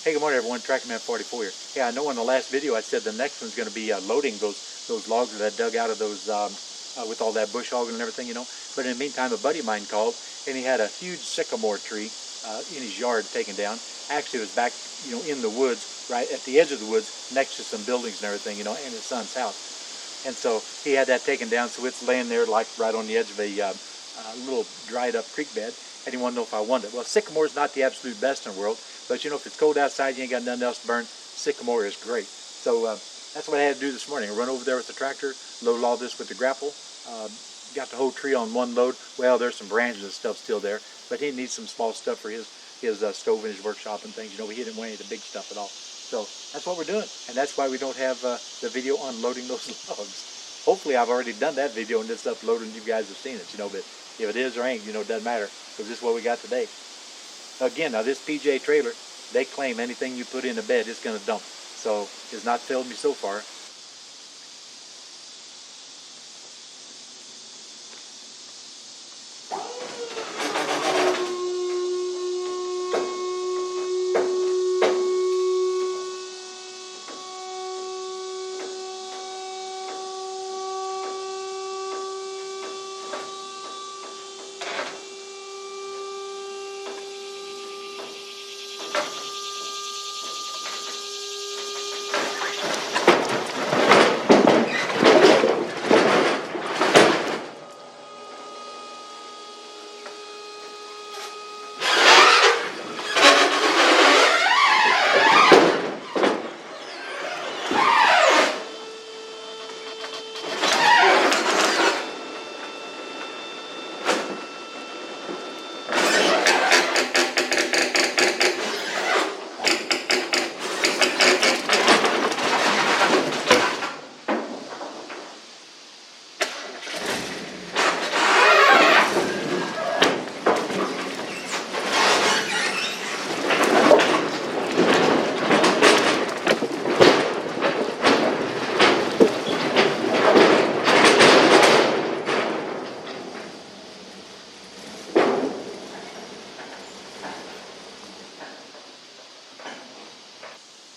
Hey, good morning everyone, Trackerman 44 here. Yeah, I know in the last video I said the next one's going to be loading those logs that I dug out of those, with all that bush hogging and everything, you know. But in the meantime, a buddy of mine called, and he had a huge sycamore tree in his yard taken down. Actually, it was back, you know, in the woods, right at the edge of the woods, next to some buildings and everything, you know, and his son's house. And so he had that taken down, so it's laying there like right on the edge of a little dried up creek bed. And he wanted to know if I wanted it. Well, sycamore is not the absolute best in the world, but you know, if it's cold outside, you ain't got nothing else to burn, sycamore is great. So that's what I had to do this morning. I run over there with the tractor, load all this with the grapple, got the whole tree on one load. Well, there's some branches and stuff still there, but he needs some small stuff for his stove in his workshop and things. You know, he didn't want any of the big stuff at all. So that's what we're doing, and that's why we don't have the video on loading those logs. Hopefully I've already done that video and it's uploaded and you guys have seen it, you know, but if it is or ain't, you know, it doesn't matter, because this is what we got today. Again, now this PJ trailer, they claim anything you put in the bed, it's going to dump. So it's not failed me so far.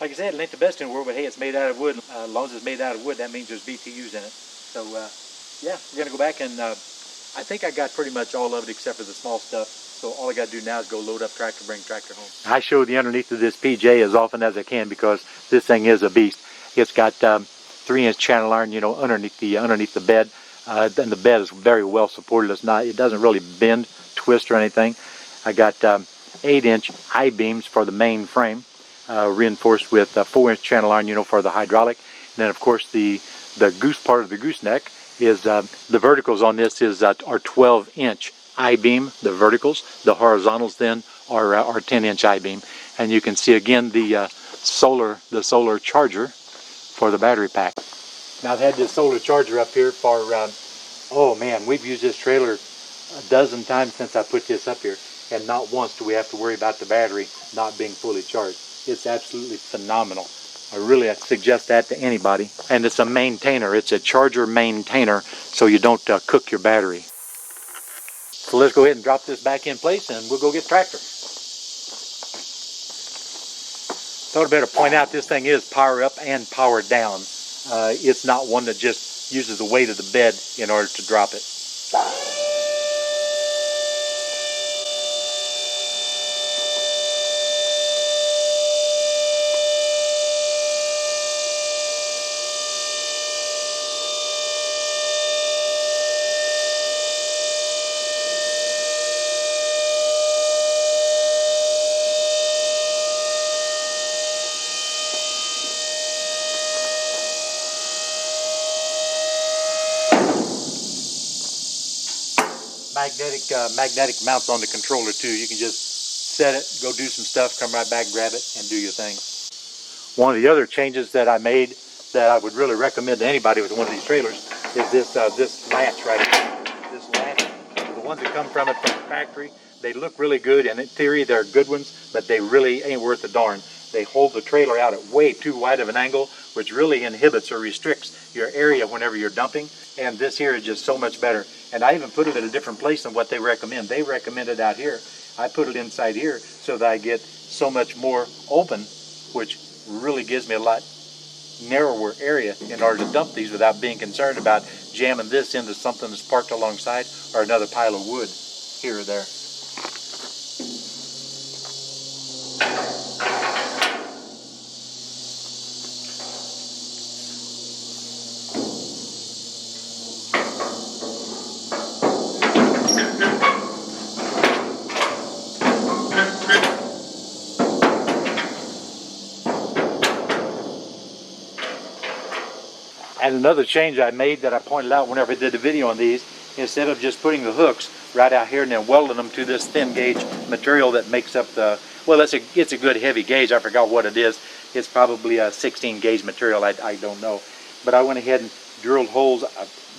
Like I said, it ain't the best in the world, but hey, it's made out of wood. As long as it's made out of wood, that means there's BTUs in it. So yeah, we're going to go back and I think I got pretty much all of it except for the small stuff. So all I got to do now is go load up tractor, bring tractor home. I show the underneath of this PJ as often as I can because this thing is a beast. It's got 3-inch channel iron, you know, underneath the bed. And the bed is very well supported. It doesn't really bend, twist, or anything. I got 8-inch I-beams for the main frame. Reinforced with 4-inch channel iron, you know, for the hydraulic. And then of course the goose part of the gooseneck is the verticals on this are 12-inch I-beam, the verticals. The horizontals then are 10-inch I-beam. And you can see again the solar charger for the battery pack. Now I've had this solar charger up here for oh man, we've used this trailer a dozen times since I put this up here, and not once do we have to worry about the battery not being fully charged. It's absolutely phenomenal. I really suggest that to anybody. And it's a maintainer. It's a charger maintainer, so you don't cook your battery. So let's go ahead and drop this back in place and we'll go get the tractor. Thought I'd better point out this thing is power up and power down. It's not one that just uses the weight of the bed in order to drop it. Magnetic mounts on the controller too. You can just set it, go do some stuff, come right back, grab it, and do your thing. One of the other changes that I made that I would really recommend to anybody with one of these trailers is this latch right here. This latch, the ones that come from it from the factory, they look really good, and in theory they're good ones, but they really ain't worth a darn. They hold the trailer out at way too wide of an angle, which really inhibits or restricts your area whenever you're dumping. And this here is just so much better. And I even put it at a different place than what they recommend. They recommend it out here. I put it inside here so that I get so much more open which really gives me a lot narrower area in order to dump these without being concerned about jamming this into something that's parked alongside or another pile of wood here or there. And another change I made that I pointed out whenever I did the video on these, instead of just putting the hooks right out here and then welding them to this thin gauge material that makes up the, well, it's a good heavy gauge. I forgot what it is. It's probably a 16 gauge material. I don't know. But I went ahead and drilled holes,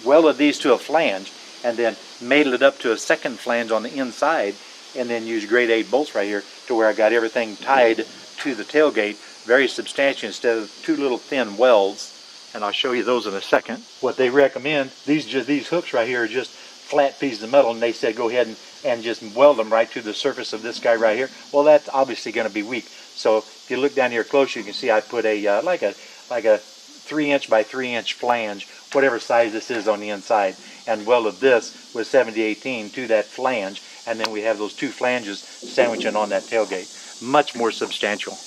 welded these to a flange, and then made it up to a second flange on the inside, and then used grade 8 bolts right here to where I got everything tied to the tailgate very substantial instead of two little thin welds. And I'll show you those in a second. What they recommend, these hooks right here are just flat pieces of metal, and they said go ahead and just weld them right to the surface of this guy right here. Well, that's obviously going to be weak. So if you look down here close, you can see I put a like a 3-inch by 3-inch flange, whatever size this is on the inside, and welded this with 70/18 to that flange, and then we have those two flanges sandwiching on that tailgate. Much more substantial.